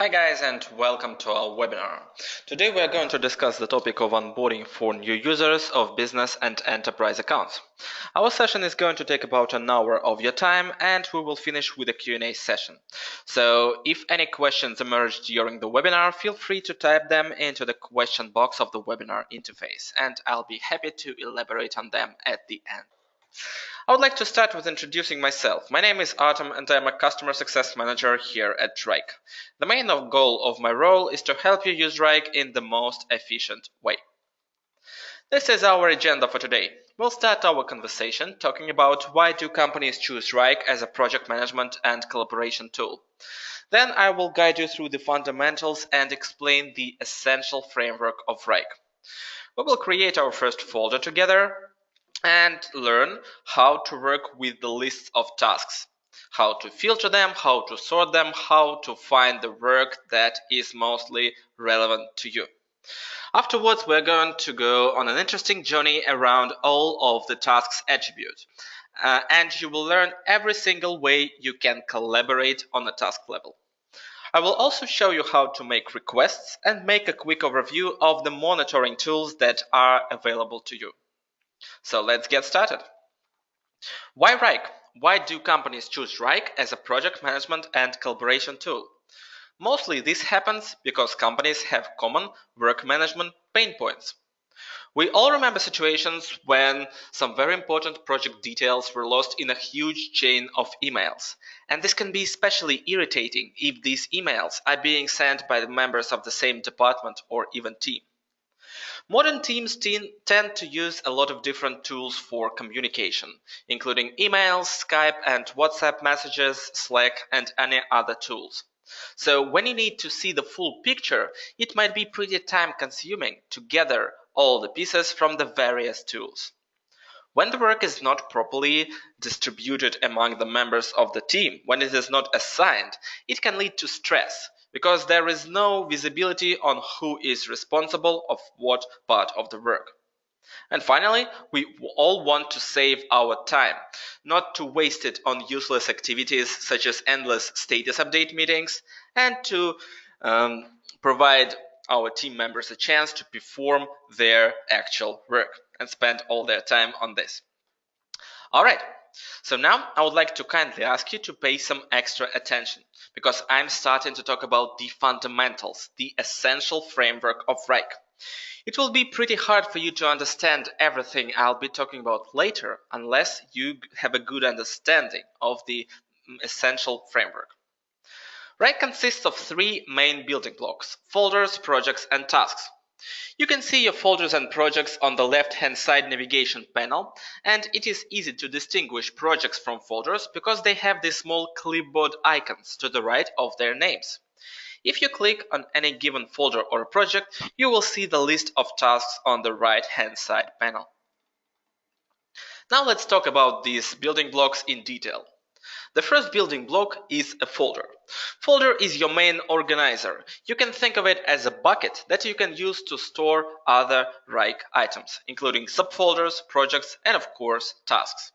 Hi guys, and welcome to our webinar. Today we are going to discuss the topic of onboarding for new users of business and enterprise accounts. Our session is going to take about an hour of your time, and we will finish with a Q&A session. So if any questions emerge during the webinar, feel free to type them into the question box of the webinar interface, and I'll be happy to elaborate on them at the end. I would like to start with introducing myself. My name is Artem and I'm a Customer Success Manager here at Wrike. The main goal of my role is to help you use Wrike in the most efficient way. This is our agenda for today. We'll start our conversation talking about why do companies choose Wrike as a project management and collaboration tool. Then I will guide you through the fundamentals and explain the essential framework of Wrike. We will create our first folder together and learn how to work with the lists of tasks, how to filter them, how to sort them, how to find the work that is mostly relevant to you. Afterwards, we're going to go on an interesting journey around all of the tasks attributes, and you will learn every single way you can collaborate on a task level. I will also show you how to make requests and make a quick overview of the monitoring tools that are available to you. So let's get started. Why Wrike? Why do companies choose Wrike as a project management and collaboration tool? Mostly this happens because companies have common work management pain points. We all remember situations when some very important project details were lost in a huge chain of emails. And this can be especially irritating if these emails are being sent by the members of the same department or even team. Modern teams tend to use a lot of different tools for communication, including emails, Skype and WhatsApp messages, Slack, and any other tools. So when you need to see the full picture, it might be pretty time-consuming to gather all the pieces from the various tools. When the work is not properly distributed among the members of the team, when it is not assigned, it can lead to stress, because there is no visibility on who is responsible of what part of the work. And finally, we all want to save our time, not to waste it on useless activities such as endless status update meetings, and to provide our team members a chance to perform their actual work and spend all their time on this. All right. So now I would like to kindly ask you to pay some extra attention, because I'm starting to talk about the fundamentals, the essential framework of Wrike. It will be pretty hard for you to understand everything I'll be talking about later unless you have a good understanding of the essential framework. Wrike consists of three main building blocks: folders, projects, and tasks. You can see your folders and projects on the left-hand side navigation panel, and it is easy to distinguish projects from folders because they have these small clipboard icons to the right of their names. If you click on any given folder or project, you will see the list of tasks on the right-hand side panel. Now let's talk about these building blocks in detail. The first building block is a folder. Folder is your main organizer. You can think of it as a bucket that you can use to store other Wrike items, including subfolders, projects, and of course, tasks.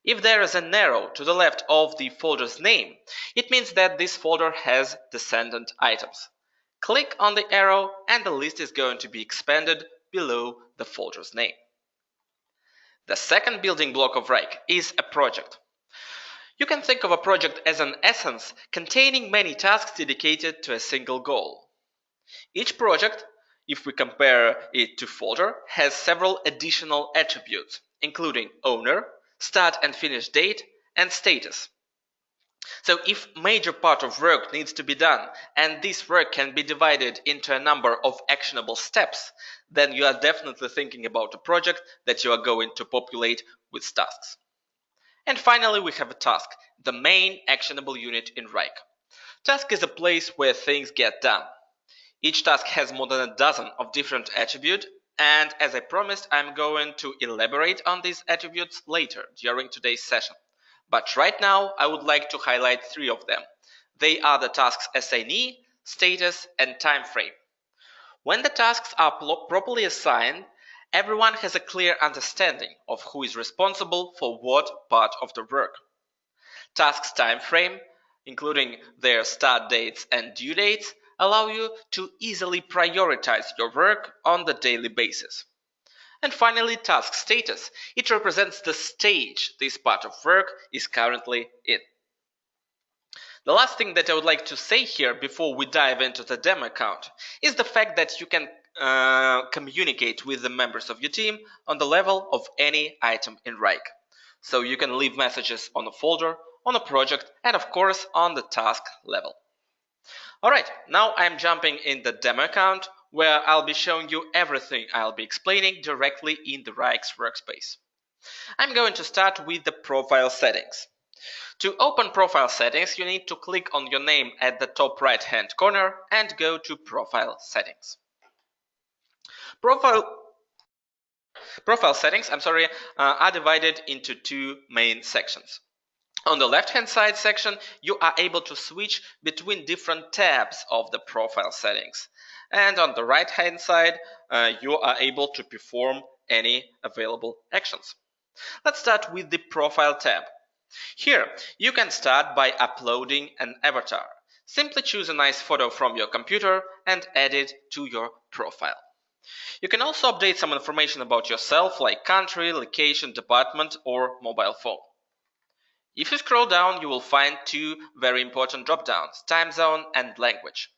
If there is an arrow to the left of the folder's name, it means that this folder has descendant items. Click on the arrow and the list is going to be expanded below the folder's name. The second building block of Wrike is a project. You can think of a project as an essence containing many tasks dedicated to a single goal. Each project, if we compare it to folder, has several additional attributes, including owner, start and finish date, and status. So if major part of work needs to be done, and this work can be divided into a number of actionable steps, then you are definitely thinking about a project that you are going to populate with tasks. And finally, we have a task, the main actionable unit in Wrike. Task is a place where things get done. Each task has more than a dozen of different attributes, and as I promised, I'm going to elaborate on these attributes later during today's session. But right now, I would like to highlight three of them. They are the task's assignee, status, and time frame. When the tasks are properly assigned, everyone has a clear understanding of who is responsible for what part of the work. Task's time frame including their start dates and due dates, allow you to easily prioritize your work on the daily basis. And finally, task status. It represents the stage this part of work is currently in. The last thing that I would like to say here before we dive into the demo account is the fact that you can communicate with the members of your team on the level of any item in Wrike. So you can leave messages on a folder, on a project, and of course on the task level. Alright, now I'm jumping in the demo account where I'll be showing you everything I'll be explaining directly in the Wrike's workspace. I'm going to start with the profile settings. To open profile settings, you need to click on your name at the top right hand corner and go to profile settings. Profile settings are divided into two main sections. On the left hand side section, you are able to switch between different tabs of the profile settings. And on the right hand side, you are able to perform any available actions. Let's start with the profile tab. Here, you can start by uploading an avatar. Simply choose a nice photo from your computer and add it to your profile. You can also update some information about yourself, like country, location, department, or mobile phone. If you scroll down, you will find two very important drop-downs, time zone and language.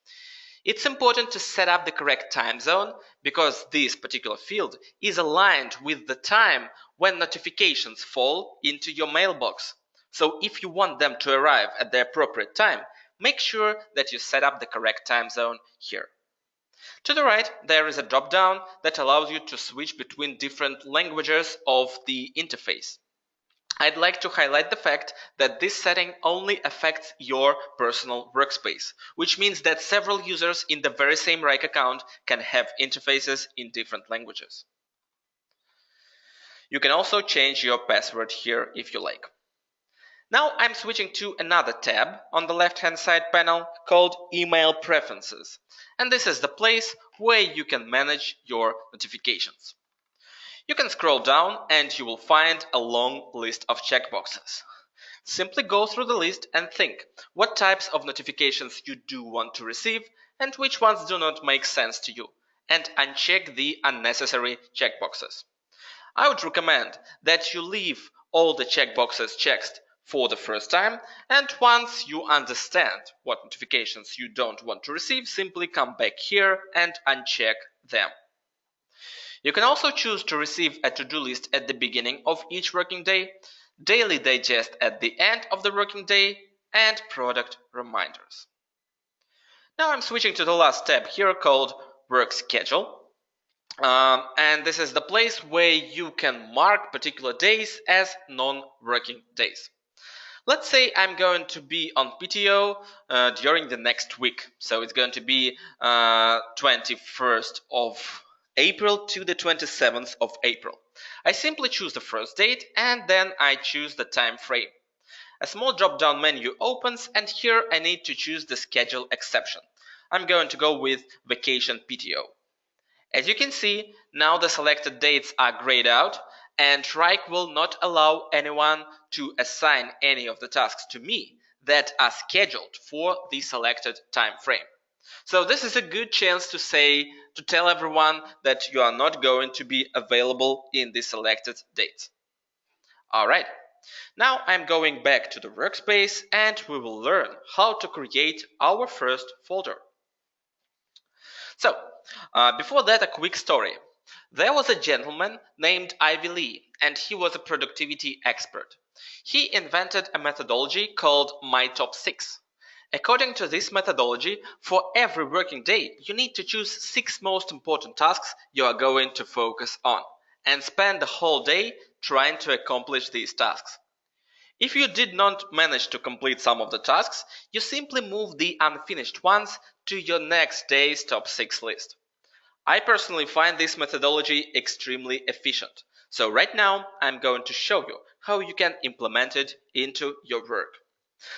It's important to set up the correct time zone because this particular field is aligned with the time when notifications fall into your mailbox. So if you want them to arrive at the appropriate time, make sure that you set up the correct time zone here. To the right, there is a drop-down that allows you to switch between different languages of the interface. I'd like to highlight the fact that this setting only affects your personal workspace, which means that several users in the very same Wrike account can have interfaces in different languages. You can also change your password here if you like. Now I'm switching to another tab on the left-hand side panel called Email Preferences, and this is the place where you can manage your notifications. You can scroll down and you will find a long list of checkboxes. Simply go through the list and think what types of notifications you do want to receive and which ones do not make sense to you, and uncheck the unnecessary checkboxes. I would recommend that you leave all the checkboxes checked for the first time, and once you understand what notifications you don't want to receive, simply come back here and uncheck them. You can also choose to receive a to-do list at the beginning of each working day, daily digest at the end of the working day, and product reminders. Now I'm switching to the last tab here called Work Schedule. And this is the place where you can mark particular days as non-working days. Let's say I'm going to be on PTO during the next week. So it's going to be 21st of April to the 27th of April. I simply choose the first date and then I choose the time frame. A small drop-down menu opens and here I need to choose the schedule exception. I'm going to go with vacation PTO. As you can see, now the selected dates are grayed out and Wrike will not allow anyone to assign any of the tasks to me that are scheduled for the selected time frame. So this is a good chance to tell everyone that you are not going to be available in the selected dates. Alright, now I'm going back to the workspace and we will learn how to create our first folder. So, before that, a quick story. There was a gentleman named Ivy Lee, and he was a productivity expert. He invented a methodology called My Top 6. According to this methodology, for every working day, you need to choose 6 most important tasks you are going to focus on, and spend the whole day trying to accomplish these tasks. If you did not manage to complete some of the tasks, you simply move the unfinished ones to your next day's top 6 list. I personally find this methodology extremely efficient. So right now, I'm going to show you how you can implement it into your work.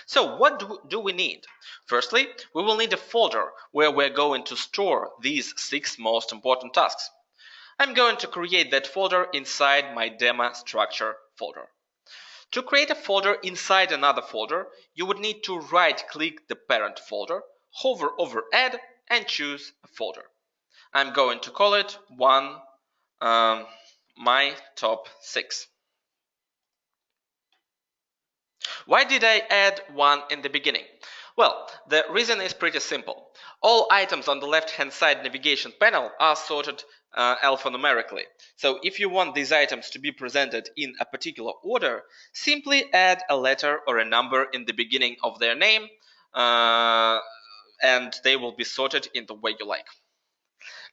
So what do we need? Firstly, we will need a folder where we're going to store these 6 most important tasks. I'm going to create that folder inside my demo structure folder. To create a folder inside another folder, you would need to right-click the parent folder, hover over Add, and choose a folder. I'm going to call it My Top 6. Why did I add 1 in the beginning? Well, the reason is pretty simple. All items on the left-hand side navigation panel are sorted alphanumerically. So if you want these items to be presented in a particular order, simply add a letter or a number in the beginning of their name, and they will be sorted in the way you like.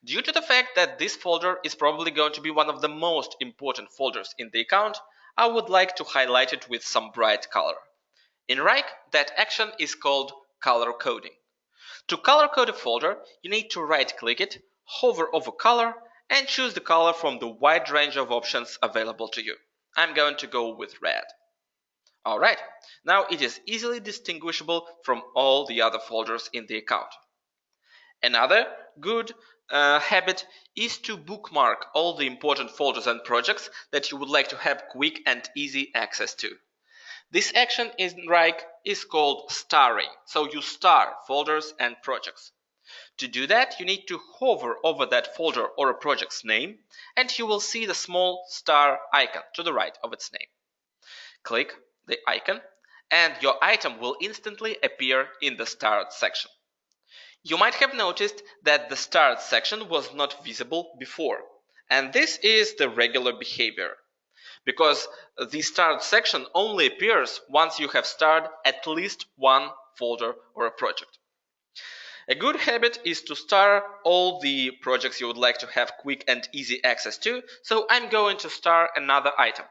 Due to the fact that this folder is probably going to be one of the most important folders in the account, I would like to highlight it with some bright color. In Wrike, that action is called color coding. To color code a folder, you need to right-click it, hover over color, and choose the color from the wide range of options available to you. I'm going to go with red. Alright, now it is easily distinguishable from all the other folders in the account. Another good habit is to bookmark all the important folders and projects that you would like to have quick and easy access to. This action in Wrike is called starring, so you star folders and projects. To do that, you need to hover over that folder or a project's name, and you will see the small star icon to the right of its name. Click the icon, and your item will instantly appear in the starred section. You might have noticed that the starred section was not visible before, and this is the regular behavior, because the starred section only appears once you have starred at least one folder or a project. A good habit is to star all the projects you would like to have quick and easy access to, so I'm going to star another item.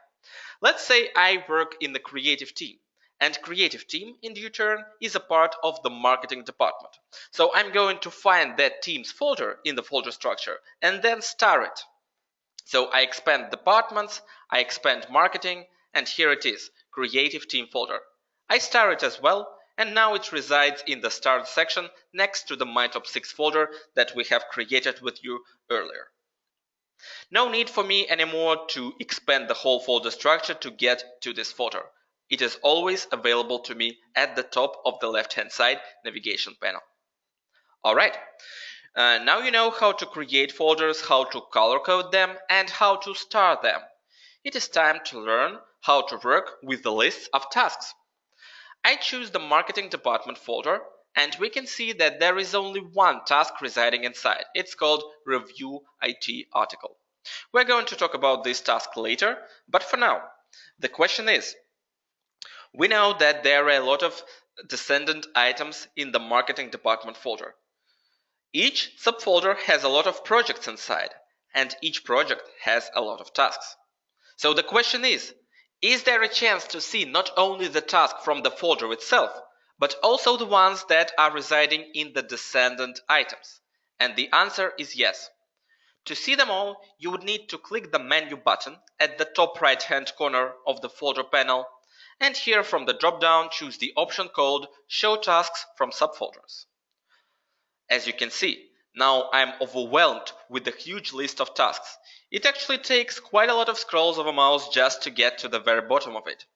Let's say I work in the creative team, and creative team in due turn is a part of the marketing department. So I'm going to find that team's folder in the folder structure and then star it. So I expand departments, I expand marketing, and here it is, creative team folder. I star it as well, and now it resides in the starred section next to the My Top 6 folder that we have created with you earlier. No need for me anymore to expand the whole folder structure to get to this folder. It is always available to me at the top of the left-hand side navigation panel. Alright, now you know how to create folders, how to color code them, and how to star them. It is time to learn how to work with the lists of tasks. I choose the marketing department folder, and we can see that there is only one task residing inside. It's called Review IT Article. We're going to talk about this task later, but for now, the question is, we know that there are a lot of descendant items in the marketing department folder. Each subfolder has a lot of projects inside, and each project has a lot of tasks. So the question is there a chance to see not only the task from the folder itself, but also the ones that are residing in the descendant items? And the answer is yes. To see them all, you would need to click the menu button at the top right-hand corner of the folder panel, and here from the drop-down choose the option called Show Tasks from Subfolders. As you can see, now I'm overwhelmed with the huge list of tasks. It actually takes quite a lot of scrolls of a mouse just to get to the very bottom of it.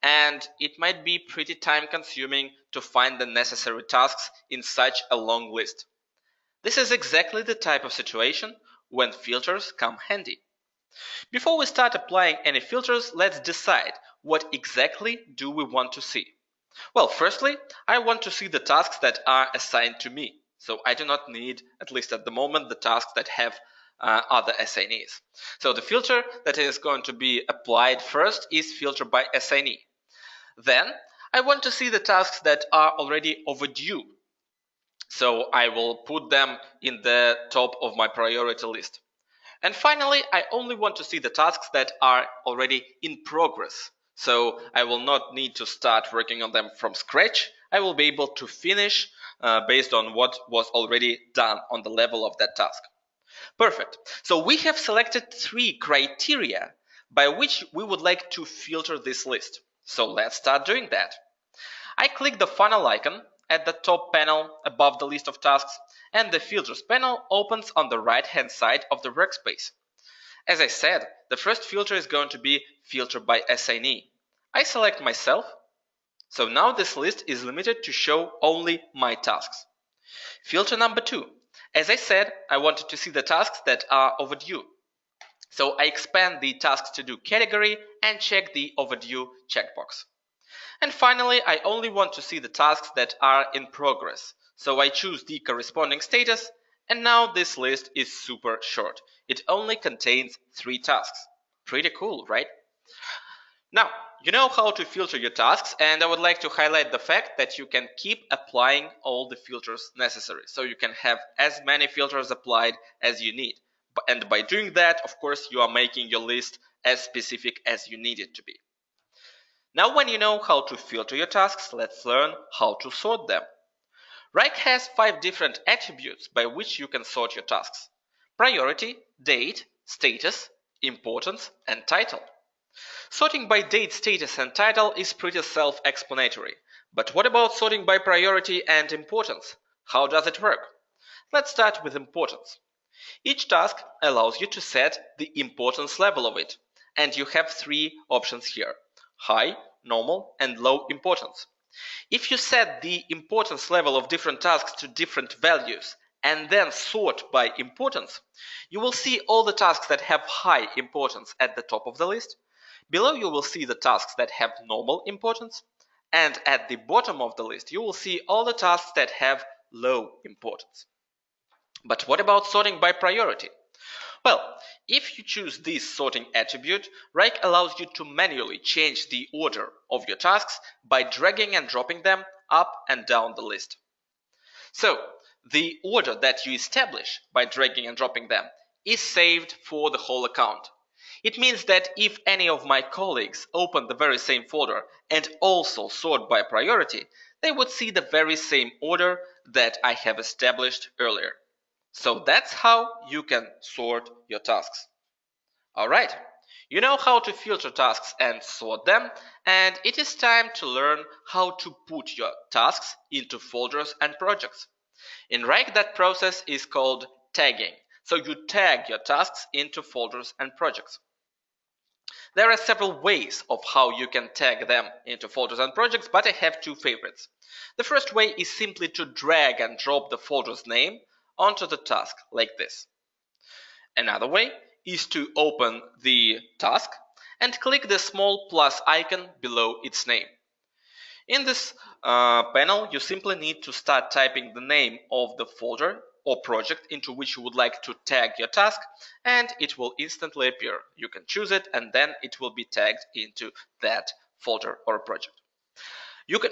And it might be pretty time-consuming to find the necessary tasks in such a long list. This is exactly the type of situation when filters come handy. Before we start applying any filters, let's decide what exactly do we want to see. Well, firstly, I want to see the tasks that are assigned to me. So I do not need, at least at the moment, the tasks that have other assignees. So the filter that is going to be applied first is filter by assignee. Then I want to see the tasks that are already overdue. So I will put them in the top of my priority list. And finally, I only want to see the tasks that are already in progress. So I will not need to start working on them from scratch. I will be able to finish based on what was already done on the level of that task. Perfect. So we have selected 3 criteria by which we would like to filter this list. So let's start doing that. I click the funnel icon at the top panel above the list of tasks, and the filters panel opens on the right-hand side of the workspace. As I said, the first filter is going to be filter by assignee. I select myself. So now this list is limited to show only my tasks. Filter number 2. As I said, I wanted to see the tasks that are overdue. So I expand the tasks to do category and check the overdue checkbox. And finally, I only want to see the tasks that are in progress. So I choose the corresponding status, and now this list is super short. It only contains 3 tasks. Pretty cool, right? Now, you know how to filter your tasks, and I would like to highlight the fact that you can keep applying all the filters necessary. So you can have as many filters applied as you need. And by doing that, of course, you are making your list as specific as you need it to be. Now, when you know how to filter your tasks, let's learn how to sort them. Wrike has 5 different attributes by which you can sort your tasks: priority, date, status, importance, and title. Sorting by date, status, and title is pretty self-explanatory. But what about sorting by priority and importance? How does it work? Let's start with importance. Each task allows you to set the importance level of it, and you have 3 options here: high, normal, and low importance. If you set the importance level of different tasks to different values and then sort by importance, you will see all the tasks that have high importance at the top of the list. Below you will see the tasks that have normal importance, and at the bottom of the list you will see all the tasks that have low importance. But what about sorting by priority? Well, if you choose this sorting attribute, Wrike allows you to manually change the order of your tasks by dragging and dropping them up and down the list. So, the order that you establish by dragging and dropping them is saved for the whole account. It means that if any of my colleagues open the very same folder and also sort by priority, they would see the very same order that I have established earlier. So that's how you can sort your tasks. Alright, you know how to filter tasks and sort them, and it is time to learn how to put your tasks into folders and projects. In Wrike, that process is called tagging. So you tag your tasks into folders and projects. There are several ways of how you can tag them into folders and projects, but I have 2 favorites. The first way is simply to drag and drop the folder's name onto the task like this. Another way is to open the task and click the small plus icon below its name. In this panel, you simply need to start typing the name of the folder or project into which you would like to tag your task, and it will instantly appear. You can choose it, and then it will be tagged into that folder or project.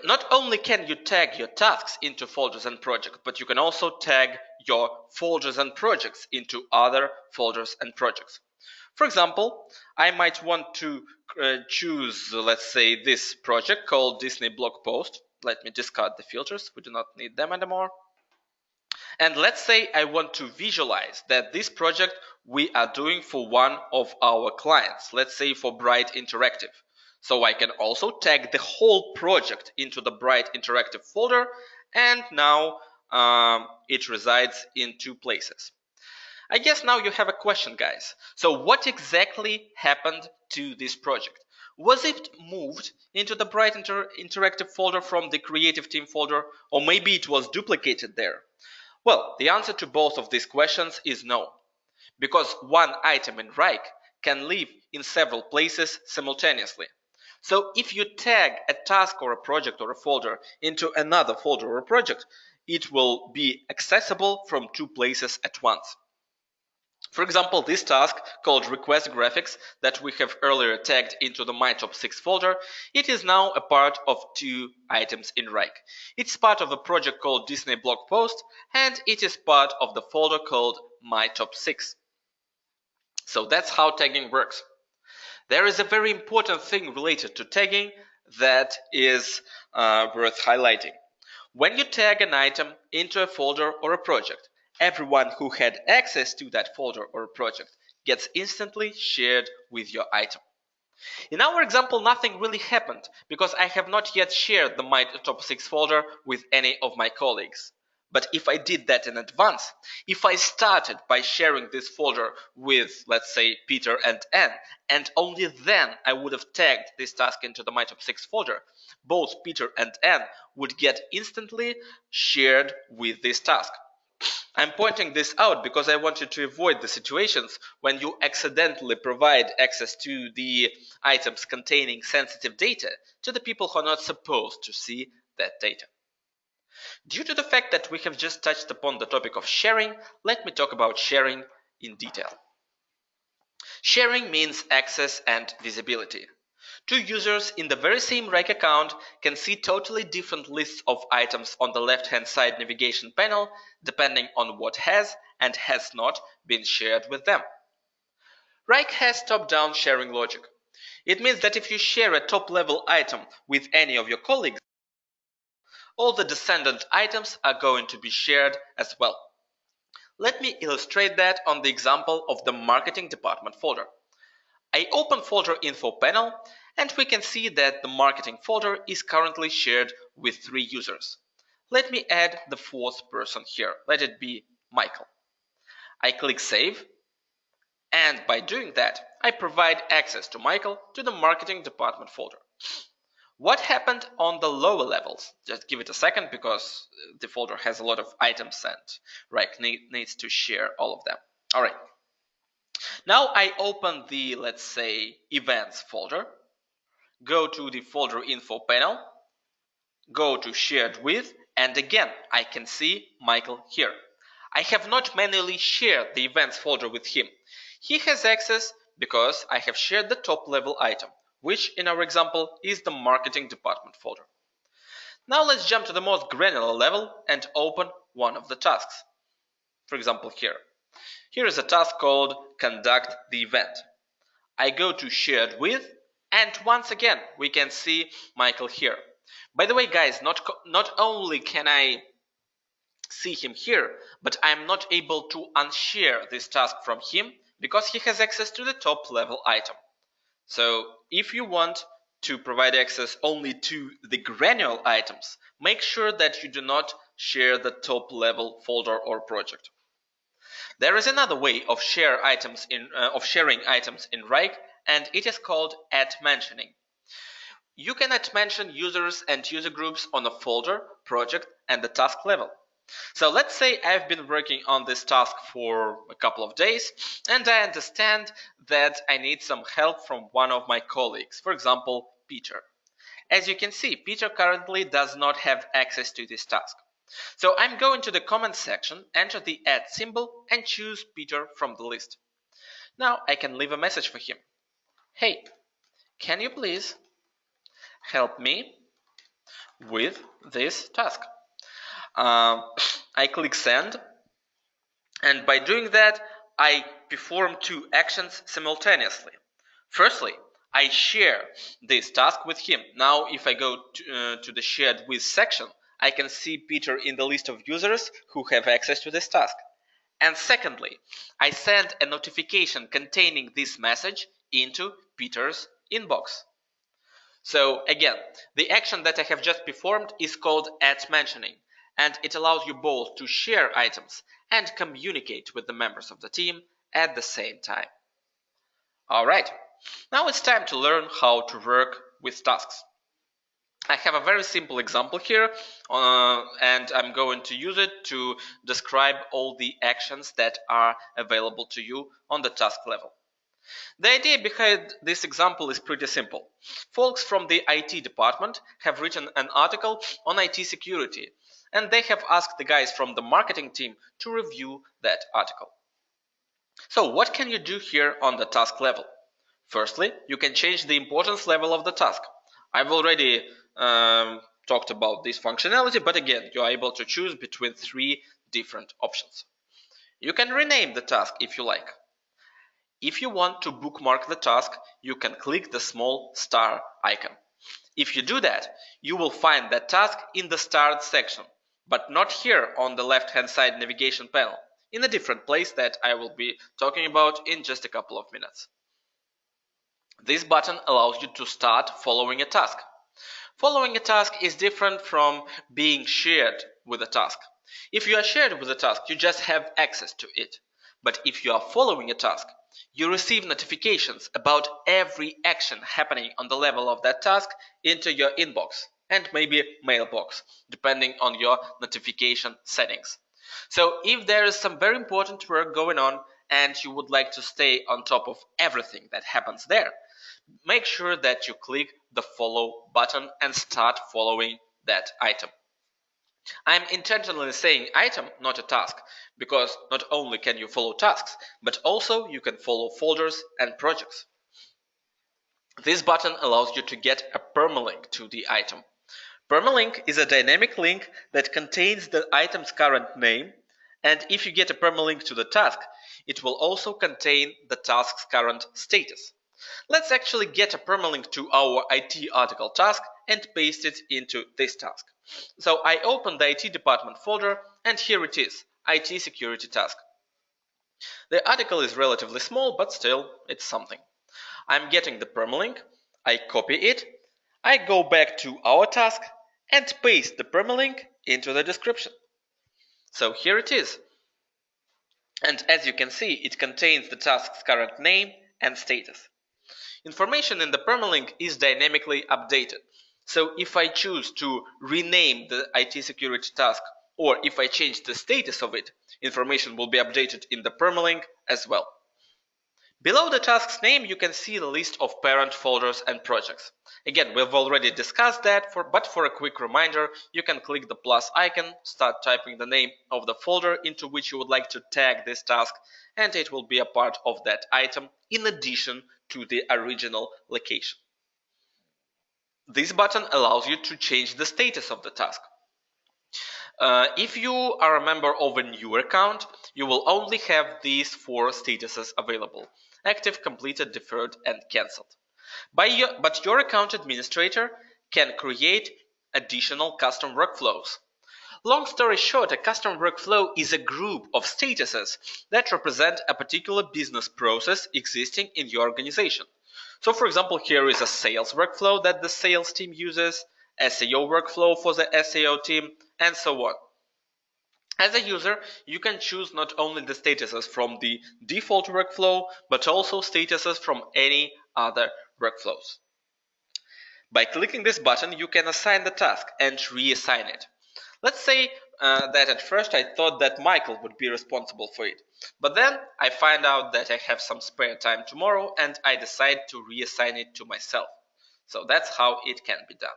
Not only can you tag your tasks into folders and projects, but you can also tag your folders and projects into other folders and projects. For example, I might want to choose, let's say, this project called Disney blog post. Let me discard the filters, we do not need them anymore. And let's say I want to visualize that this project we are doing for one of our clients, let's say for Bright Interactive. So I can also tag the whole project into the Bright Interactive folder, and now it resides in 2 places. I guess now you have a question, guys. So what exactly happened to this project? Was it moved into the Bright Interactive folder from the Creative Team folder, or maybe it was duplicated there? Well, the answer to both of these questions is no, because one item in Wrike can live in several places simultaneously. So if you tag a task or a project or a folder into another folder or a project, it will be accessible from 2 places at once. For example, this task called Request Graphics that we have earlier tagged into the My Top 6 folder, it is now a part of 2 items in Wrike. It's part of a project called Disney Blog Post, and it is part of the folder called My Top 6. So that's how tagging works. There is a very important thing related to tagging that is worth highlighting. When you tag an item into a folder or a project, everyone who had access to that folder or project gets instantly shared with your item. In our example, nothing really happened because I have not yet shared the My Top 6 folder with any of my colleagues. But if I did that in advance, if I started by sharing this folder with, let's say, Peter and Anne, and only then I would have tagged this task into the my top 6 folder, both Peter and Anne would get instantly shared with this task. I'm pointing this out because I want you to avoid the situations when you accidentally provide access to the items containing sensitive data to the people who are not supposed to see that data. Due to the fact that we have just touched upon the topic of sharing, let me talk about sharing in detail. Sharing means access and visibility. Two users in the very same Wrike account can see totally different lists of items on the left-hand side navigation panel depending on what has and has not been shared with them. Wrike has top-down sharing logic. It means that if you share a top-level item with any of your colleagues, all the descendant items are going to be shared as well. Let me illustrate that on the example of the marketing department folder. I open folder info panel and we can see that the marketing folder is currently shared with 3 users. Let me add the 4th person here. Let it be Michael. I click save, and by doing that, I provide access to Michael to the marketing department folder. What happened on the lower levels? Just give it a second because the folder has a lot of items and Wrike needs to share all of them. All right. Now I open the, let's say, events folder, go to the folder info panel, go to shared with, and again, I can see Michael here. I have not manually shared the events folder with him. He has access because I have shared the top level item, which in our example is the marketing department folder. Now let's jump to the most granular level and open one of the tasks. For example, here. Here is a task called Conduct the Event. I go to Shared With, and once again we can see Michael here. By the way, guys, not only can I see him here, but I'm not able to unshare this task from him because he has access to the top level item. So if you want to provide access only to the granular items, make sure that you do not share the top level folder or project. There is another way of sharing items in Wrike, and it is called @mentioning. You can @mention users and user groups on a folder, project, and the task level. So let's say I've been working on this task for a couple of days, and I understand that I need some help from one of my colleagues, for example, Peter. As you can see, Peter currently does not have access to this task. So I'm going to the comments section, enter the @ symbol, and choose Peter from the list. Now I can leave a message for him. Hey, can you please help me with this task? I click send, and by doing that, I perform 2 actions simultaneously. Firstly, I share this task with him. Now if I go to the shared with section, I can see Peter in the list of users who have access to this task. And secondly, I send a notification containing this message into Peter's inbox. So again, the action that I have just performed is called @mentioning, and it allows you both to share items and communicate with the members of the team at the same time. Alright, now it's time to learn how to work with tasks. I have a very simple example here, and I'm going to use it to describe all the actions that are available to you on the task level. The idea behind this example is pretty simple. Folks from the IT department have written an article on IT security, and they have asked the guys from the marketing team to review that article. So what can you do here on the task level? Firstly, you can change the importance level of the task. I've already talked about this functionality, but again, you are able to choose between 3 different options. You can rename the task if you like. If you want to bookmark the task, you can click the small star icon. If you do that, you will find that task in the starred section, but not here on the left-hand side navigation panel, in a different place that I will be talking about in just a couple of minutes. This button allows you to start following a task. Following a task is different from being shared with a task. If you are shared with a task, you just have access to it. But if you are following a task, you receive notifications about every action happening on the level of that task into your inbox and maybe mailbox, depending on your notification settings. So if there is some very important work going on and you would like to stay on top of everything that happens there, make sure that you click the follow button and start following that item. I'm intentionally saying item, not a task, because not only can you follow tasks, but also you can follow folders and projects. This button allows you to get a permalink to the item. Permalink is a dynamic link that contains the item's current name, and if you get a permalink to the task, it will also contain the task's current status. Let's actually get a permalink to our IT article task and paste it into this task. So I open the IT department folder and here it is, IT security task. The article is relatively small, but still it's something. I'm getting the permalink, I copy it, I go back to our task and paste the permalink into the description. So here it is. And as you can see, it contains the task's current name and status. Information in the permalink is dynamically updated. So if I choose to rename the IT security task or if I change the status of it, information will be updated in the permalink as well. Below the task's name, you can see the list of parent folders and projects. Again, we've already discussed that, but for a quick reminder, you can click the plus icon, start typing the name of the folder into which you would like to tag this task, and it will be a part of that item in addition to the original location. This button allows you to change the status of the task. If you are a member of a new account, you will only have these four statuses available: active, completed, deferred, and cancelled. But your account administrator can create additional custom workflows. Long story short, a custom workflow is a group of statuses that represent a particular business process existing in your organization. So for example, here is a sales workflow that the sales team uses, SEO workflow for the SEO team, and so on. As a user, you can choose not only the statuses from the default workflow, but also statuses from any other workflows. By clicking this button, you can assign the task and reassign it. Let's say that at first I thought that Michael would be responsible for it. But then I find out that I have some spare time tomorrow and I decide to reassign it to myself. So that's how it can be done.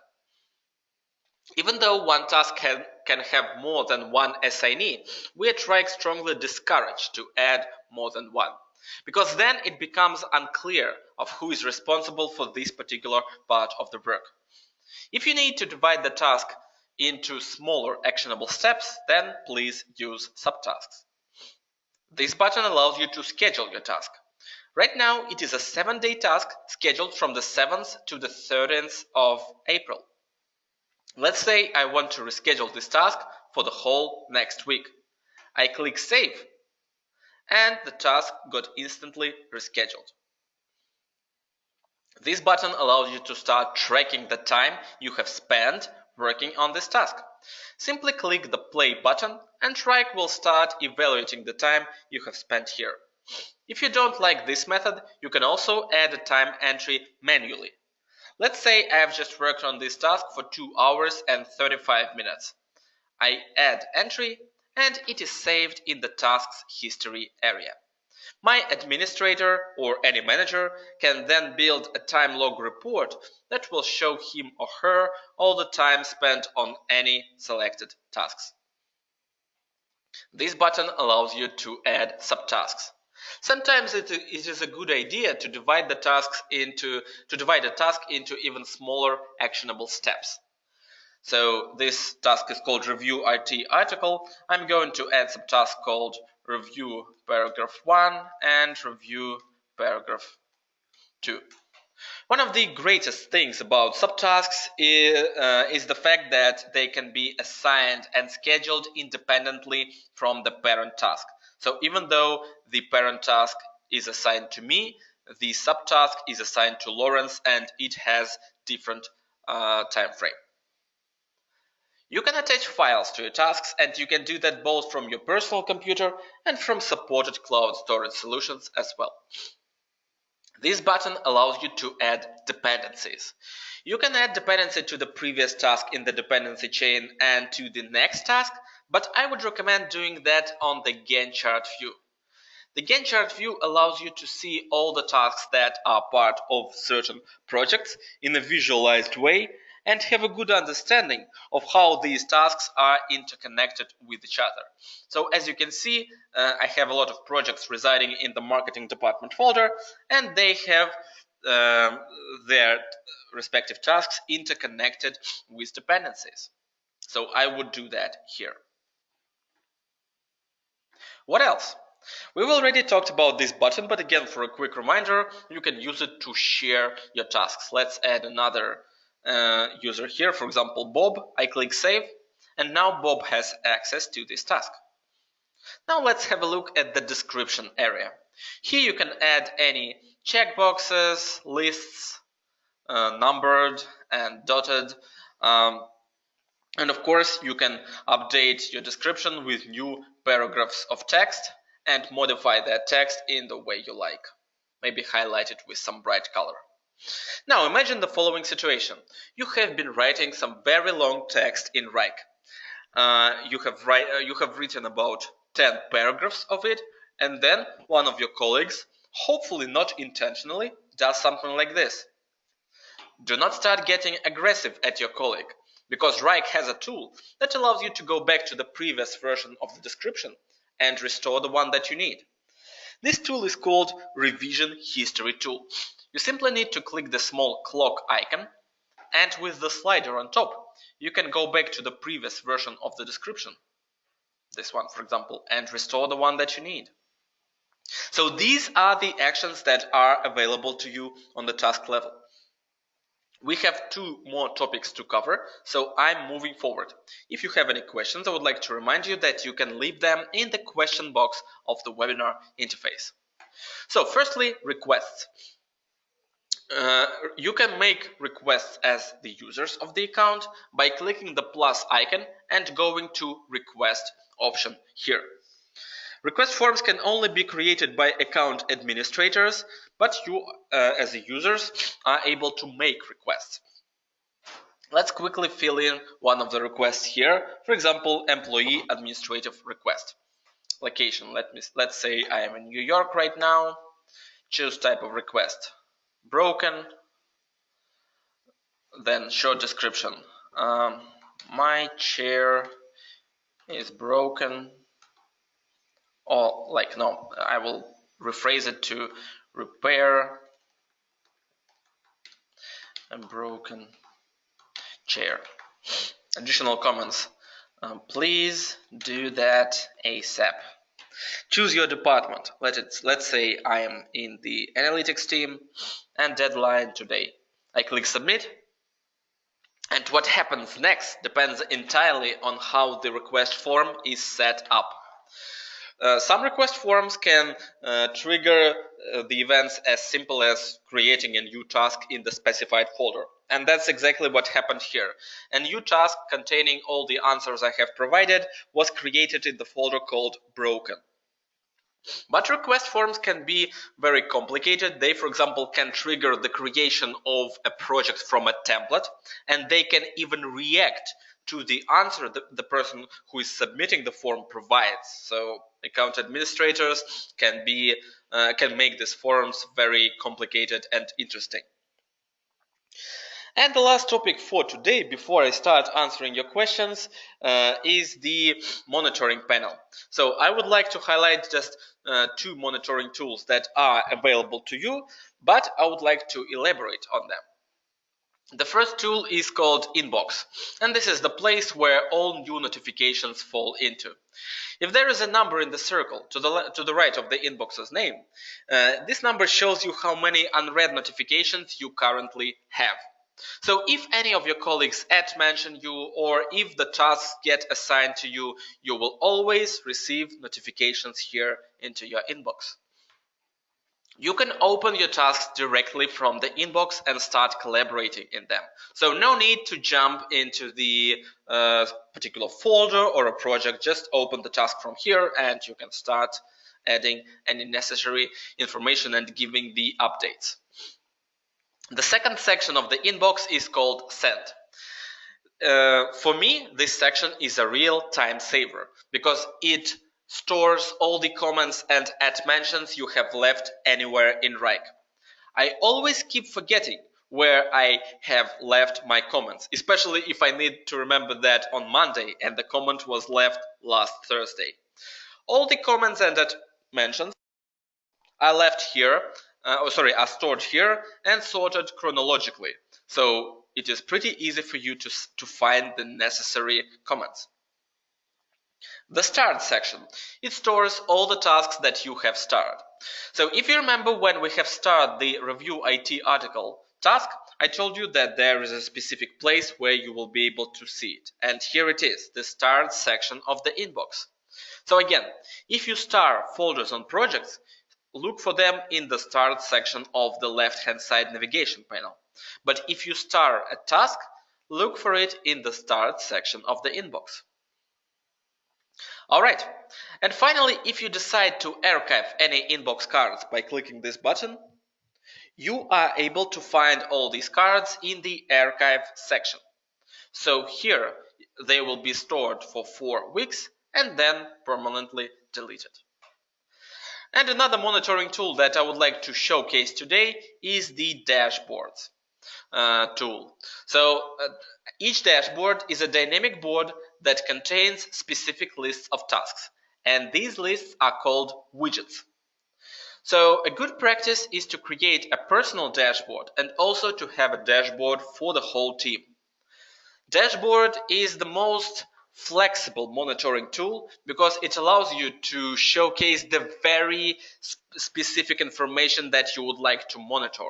Even though one task can have more than one assignee, we at Wrike strongly discourage to add more than one, because then it becomes unclear of who is responsible for this particular part of the work. If you need to divide the task into smaller actionable steps, then please use subtasks. This button allows you to schedule your task. Right now, it is a 7-day task scheduled from the 7th to the 13th of April. Let's say I want to reschedule this task for the whole next week. I click Save, and the task got instantly rescheduled. This button allows you to start tracking the time you have spent working on this task. Simply click the play button and Wrike will start evaluating the time you have spent here. If you don't like this method, you can also add a time entry manually. Let's say I have just worked on this task for 2 hours and 35 minutes. I add entry and it is saved in the task's history area. My administrator or any manager can then build a time log report that will show him or her all the time spent on any selected tasks. This button allows you to add subtasks. Sometimes it is a good idea to divide a task into even smaller actionable steps. So this task is called Review IT Article. I'm going to add some task called Review Paragraph 1 and Review Paragraph 2. One of the greatest things about subtasks is the fact that they can be assigned and scheduled independently from the parent task. So even though the parent task is assigned to me, the subtask is assigned to Lawrence and it has different time frame. You can attach files to your tasks, and you can do that both from your personal computer and from supported cloud storage solutions as well. This button allows you to add dependencies. You can add dependency to the previous task in the dependency chain and to the next task, but I would recommend doing that on the Gantt chart view. The Gantt chart view allows you to see all the tasks that are part of certain projects in a visualized way and have a good understanding of how these tasks are interconnected with each other. So as you can see, I have a lot of projects residing in the marketing department folder, and they have their respective tasks interconnected with dependencies. So I would do that here. What else? We've already talked about this button, but again, for a quick reminder, you can use it to share your tasks. Let's add another user here, for example, Bob. I click Save, and now Bob has access to this task. Now let's have a look at the description area. Here you can add any checkboxes, lists, numbered and dotted, and of course, you can update your description with new paragraphs of text and modify that text in the way you like. Maybe highlight it with some bright color. Now imagine the following situation. You have been writing some very long text in Wrike. You have written about 10 paragraphs of it, and then one of your colleagues, hopefully not intentionally, does something like this. Do not start getting aggressive at your colleague, because Wrike has a tool that allows you to go back to the previous version of the description and restore the one that you need. This tool is called Revision History Tool. You simply need to click the small clock icon, and with the slider on top, you can go back to the previous version of the description, this one for example, and restore the one that you need. So these are the actions that are available to you on the task level. We have 2 more topics to cover, so I'm moving forward. If you have any questions, I would like to remind you that you can leave them in the question box of the webinar interface. So firstly, requests. You can make requests as the users of the account by clicking the plus icon and going to request option here. Request forms can only be created by account administrators, but you as the users are able to make requests. Let's quickly fill in one of the requests here. For example, employee administrative request. Location, let's say I am in New York right now. Choose type of request. Broken. Then short description. My chair is broken. Or like, no, I will rephrase it to repair a broken chair. Additional comments. Please do that ASAP. Choose your department. Let's say I am in the analytics team and deadline today. I click submit. And what happens next depends entirely on how the request form is set up. Some request forms can trigger the events as simple as creating a new task in the specified folder. And that's exactly what happened here. A new task containing all the answers I have provided was created in the folder called broken. But request forms can be very complicated. They, for example, can trigger the creation of a project from a template, and they can even react to the answer the person who is submitting the form provides. So account administrators can make these forms very complicated and interesting. And the last topic for today, before I start answering your questions, is the monitoring panel. So I would like to highlight just 2 monitoring tools that are available to you, but I would like to elaborate on them. The first tool is called Inbox, and this is the place where all new notifications fall into. If there is a number in the circle to the right of the inbox's name, this number shows you how many unread notifications you currently have. So if any of your colleagues mention you, or if the tasks get assigned to you, you will always receive notifications here into your inbox. You can open your tasks directly from the inbox and start collaborating in them. So no need to jump into the particular folder or a project. Just open the task from here and you can start adding any necessary information and giving the updates. The second section of the inbox is called Send. For me, this section is a real time saver because it stores all the comments and mentions you have left anywhere in Wrike. I always keep forgetting where I have left my comments, especially if I need to remember that on Monday and the comment was left last Thursday. All the comments and mentions are left here, are stored here and sorted chronologically. So it is pretty easy for you to find the necessary comments. The Start section. It stores all the tasks that you have started. So if you remember when we have started the Review IT article task, I told you that there is a specific place where you will be able to see it. And here it is, the Start section of the inbox. So again, if you star folders on projects, look for them in the Start section of the left-hand side navigation panel. But if you star a task, look for it in the Start section of the inbox. Alright, and finally, if you decide to archive any inbox cards by clicking this button, you are able to find all these cards in the archive section. So here they will be stored for 4 weeks and then permanently deleted. And another monitoring tool that I would like to showcase today is the dashboards tool. So each dashboard is a dynamic board that contains specific lists of tasks, and these lists are called widgets. So a good practice is to create a personal dashboard and also to have a dashboard for the whole team. Dashboard is the most flexible monitoring tool because it allows you to showcase the very specific information that you would like to monitor.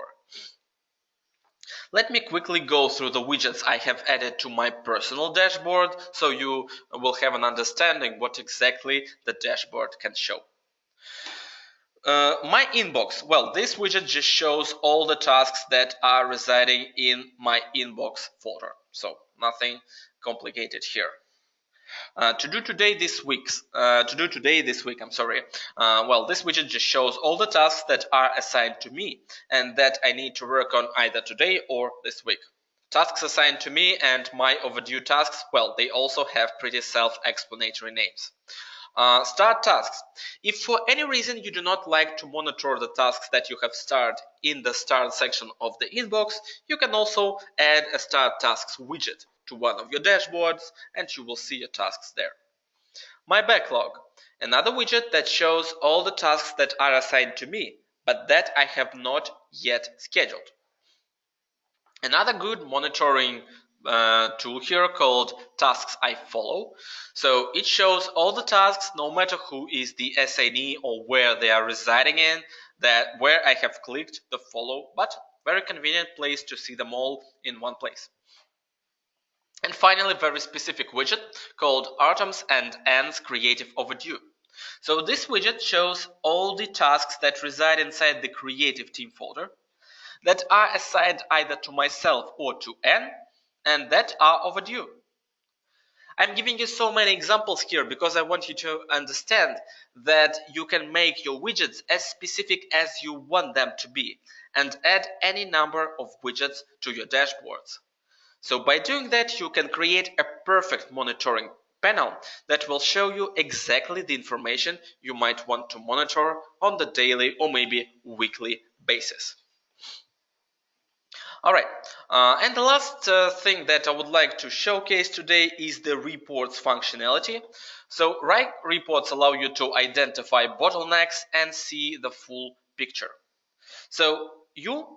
Let me quickly go through the widgets I have added to my personal dashboard so you will have an understanding what exactly the dashboard can show. My inbox, well, this widget just shows all the tasks that are residing in my inbox folder. So nothing complicated here. To do today this week, well, this widget just shows all the tasks that are assigned to me and that I need to work on either today or this week. Tasks assigned to me and my overdue tasks, well, they also have pretty self-explanatory names. Start tasks. If for any reason you do not like to monitor the tasks that you have started in the Start section of the inbox, you can also add a Start Tasks widget to one of your dashboards and you will see your tasks there. My backlog, another widget that shows all the tasks that are assigned to me, but that I have not yet scheduled. Another good monitoring tool here called Tasks I Follow. So it shows all the tasks, no matter who is the assignee or where they are residing in, that where I have clicked the follow button. Very convenient place to see them all in one place. And finally, a very specific widget called Items and Ends Creative Overdue. So this widget shows all the tasks that reside inside the creative team folder that are assigned either to myself or to N and that are overdue. I'm giving you so many examples here because I want you to understand that you can make your widgets as specific as you want them to be and add any number of widgets to your dashboards. So by doing that, you can create a perfect monitoring panel that will show you exactly the information you might want to monitor on the daily or maybe weekly basis. Alright, and the last thing that I would like to showcase today is the reports functionality. So Wrike reports allow you to identify bottlenecks and see the full picture. So you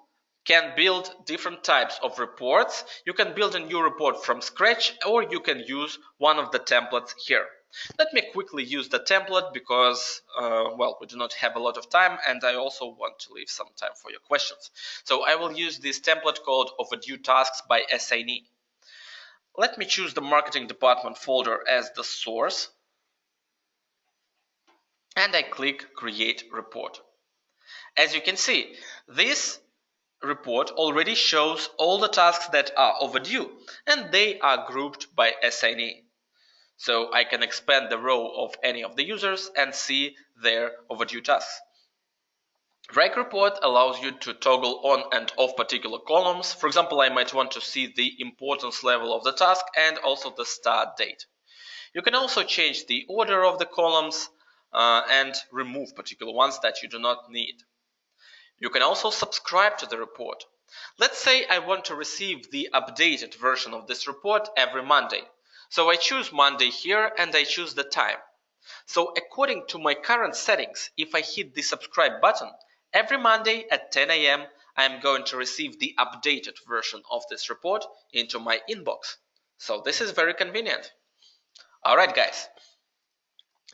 can build different types of reports. You can build a new report from scratch or you can use one of the templates here. Let me quickly use the template because, well, we do not have a lot of time and I also want to leave some time for your questions. So I will use this template called Overdue Tasks by Assignee. Let me choose the Marketing Department folder as the source and I click Create Report. As you can see, this report already shows all the tasks that are overdue, and they are grouped by assignee. So I can expand the row of any of the users and see their overdue tasks. Wrike report allows you to toggle on and off particular columns. For example, I might want to see the importance level of the task and also the start date. You can also change the order of the columns and remove particular ones that you do not need. You can also subscribe to the report. Let's say I want to receive the updated version of this report every Monday. So I choose Monday here and I choose the time. So according to my current settings, if I hit the subscribe button, every Monday at 10 a.m. I am going to receive the updated version of this report into my inbox. So this is very convenient. Alright guys,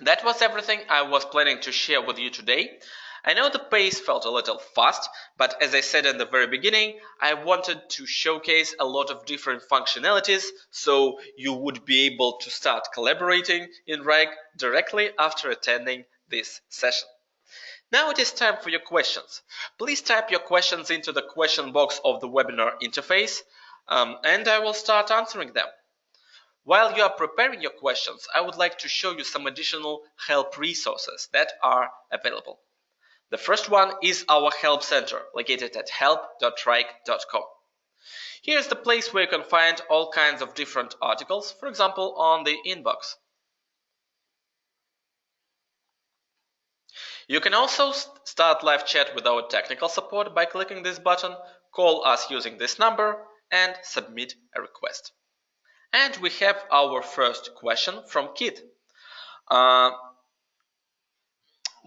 that was everything I was planning to share with you today. I know the pace felt a little fast, but as I said in the very beginning, I wanted to showcase a lot of different functionalities so you would be able to start collaborating in Wrike directly after attending this session. Now it is time for your questions. Please type your questions into the question box of the webinar interface, and I will start answering them. While you are preparing your questions, I would like to show you some additional help resources that are available. The first one is our help center, located at help.wrike.com. Here's the place where you can find all kinds of different articles, for example, on the inbox. You can also start live chat with our technical support by clicking this button, call us using this number, and submit a request. And we have our first question from Kit.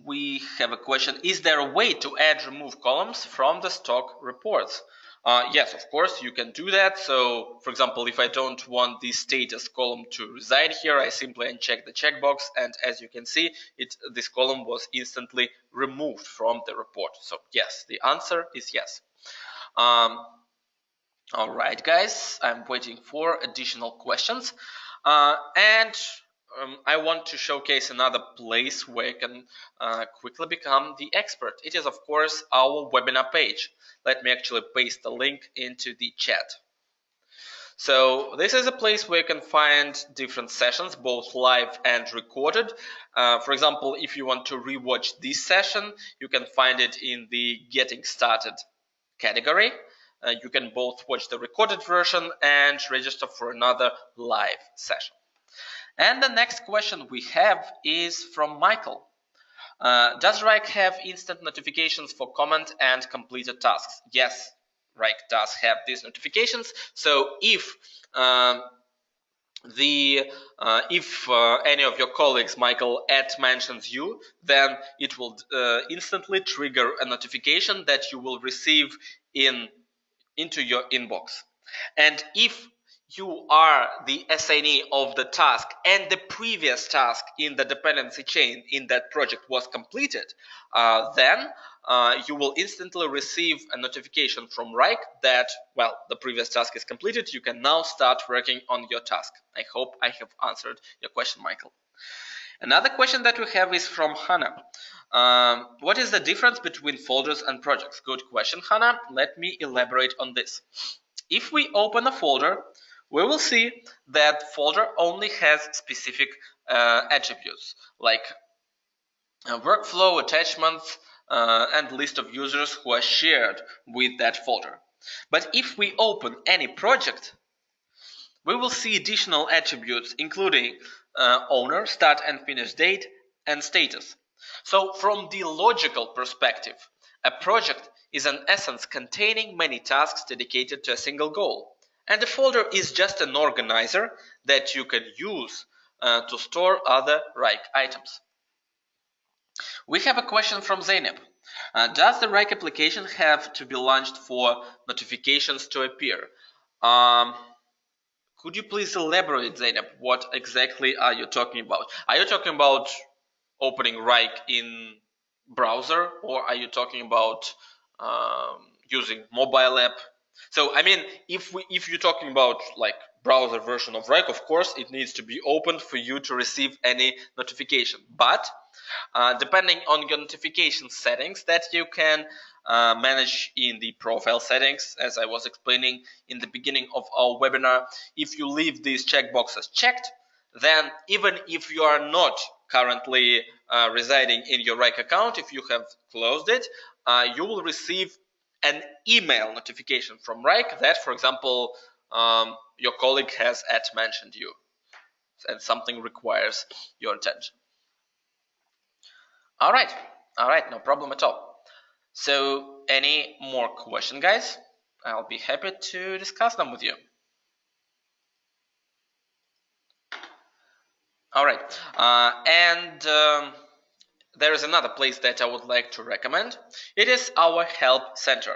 We have a question: is there a way to add remove columns from the stock reports? Yes, of course you can do that. So for example, if I don't want the status column to reside here, I simply uncheck the checkbox, and as you can see, this column was instantly removed from the report. So yes, the answer is yes. All right guys, I'm waiting for additional questions, and I want to showcase another place where you can quickly become the expert. It is, of course, our webinar page. Let me actually paste the link into the chat. So this is a place where you can find different sessions, both live and recorded. For example, if you want to rewatch this session, you can find it in the Getting Started category. You can both watch the recorded version and register for another live session. And the next question we have is from Michael. Does Wrike have instant notifications for comment and completed tasks? Yes, Wrike does have these notifications. So if any of your colleagues, Michael, mentions you, then it will instantly trigger a notification that you will receive into your inbox. And if you are the assignee of the task and the previous task in the dependency chain in that project was completed, then you will instantly receive a notification from Wrike that, well, the previous task is completed. You can now start working on your task. I hope I have answered your question, Michael. Another question that we have is from Hannah. What is the difference between folders and projects? Good question, Hannah. Let me elaborate on this. If we open a folder, we will see that folder only has specific attributes like workflow, attachments, and list of users who are shared with that folder. But if we open any project, we will see additional attributes including owner, start and finish date, and status. So from the logical perspective, a project is in essence containing many tasks dedicated to a single goal. And the folder is just an organizer that you can use to store other Wrike items. We have a question from Zainab. Does the Wrike application have to be launched for notifications to appear? Could you please elaborate, Zainab? What exactly are you talking about? Are you talking about opening Wrike in browser, or are you talking about using mobile app? So I mean, if you're talking about like browser version of Wrike, of course, it needs to be opened for you to receive any notification. But depending on your notification settings that you can manage in the profile settings, as I was explaining in the beginning of our webinar, if you leave these checkboxes checked, then even if you are not currently residing in your Wrike account, if you have closed it, you will receive an email notification from Wrike that, for example, your colleague has mentioned you and something requires your attention. All right, no problem at all. So any more questions, guys? I'll be happy to discuss them with you. All right, there is another place that I would like to recommend. It is our help center.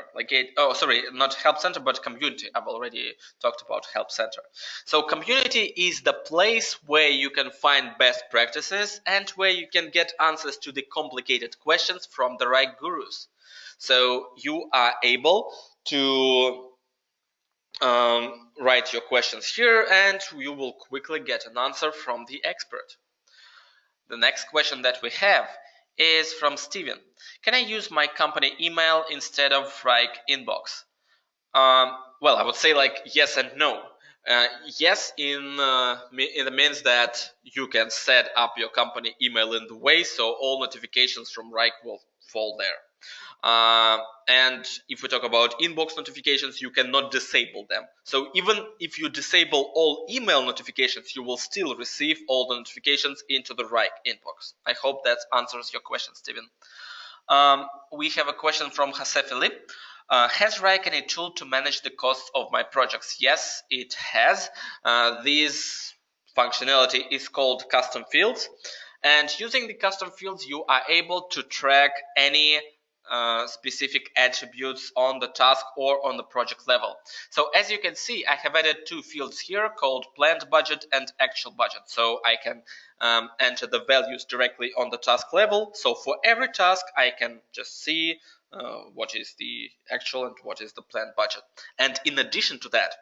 Not help center, but community. I've already talked about help center. So community is the place where you can find best practices and where you can get answers to the complicated questions from the right gurus. So you are able to write your questions here and you will quickly get an answer from the expert. The next question that we have is from Steven. Can I use my company email instead of Wrike inbox? Well, I would say yes and no. Yes, in the means that you can set up your company email in the way so all notifications from Wrike will fall there. And if we talk about inbox notifications, you cannot disable them. So even if you disable all email notifications, you will still receive all the notifications into the Wrike inbox. I hope that answers your question, Steven. We have a question from Jose Philippe. Has Wrike any tool to manage the costs of my projects? Yes, it has. This functionality is called custom fields. And using the custom fields, you are able to track any specific attributes on the task or on the project level. So as you can see, I have added two fields here called planned budget and actual budget. So I can enter the values directly on the task level. So for every task, I can just see what is the actual and what is the planned budget. And in addition to that,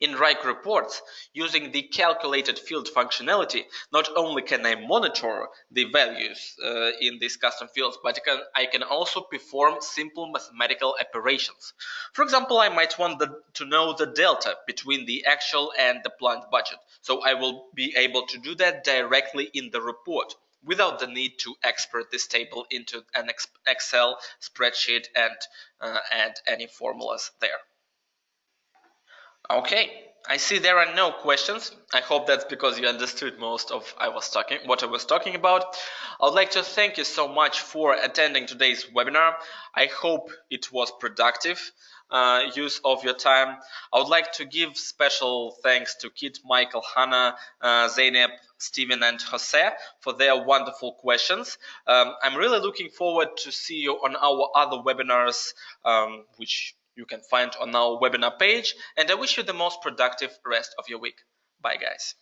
in Wrike reports, using the calculated field functionality, not only can I monitor the values in these custom fields, but I can also perform simple mathematical operations. For example, I might want to know the delta between the actual and the planned budget. So I will be able to do that directly in the report without the need to export this table into an Excel spreadsheet and add any formulas there. Okay, I see there are no questions. I hope that's because you understood most of what I was talking about. I would like to thank you so much for attending today's webinar. I hope it was productive use of your time. I would like to give special thanks to Kit, Michael, Hannah, Zeynep, Steven and Jose for their wonderful questions. I'm really looking forward to see you on our other webinars, which you can find on our webinar page, and I wish you the most productive rest of your week. Bye, guys.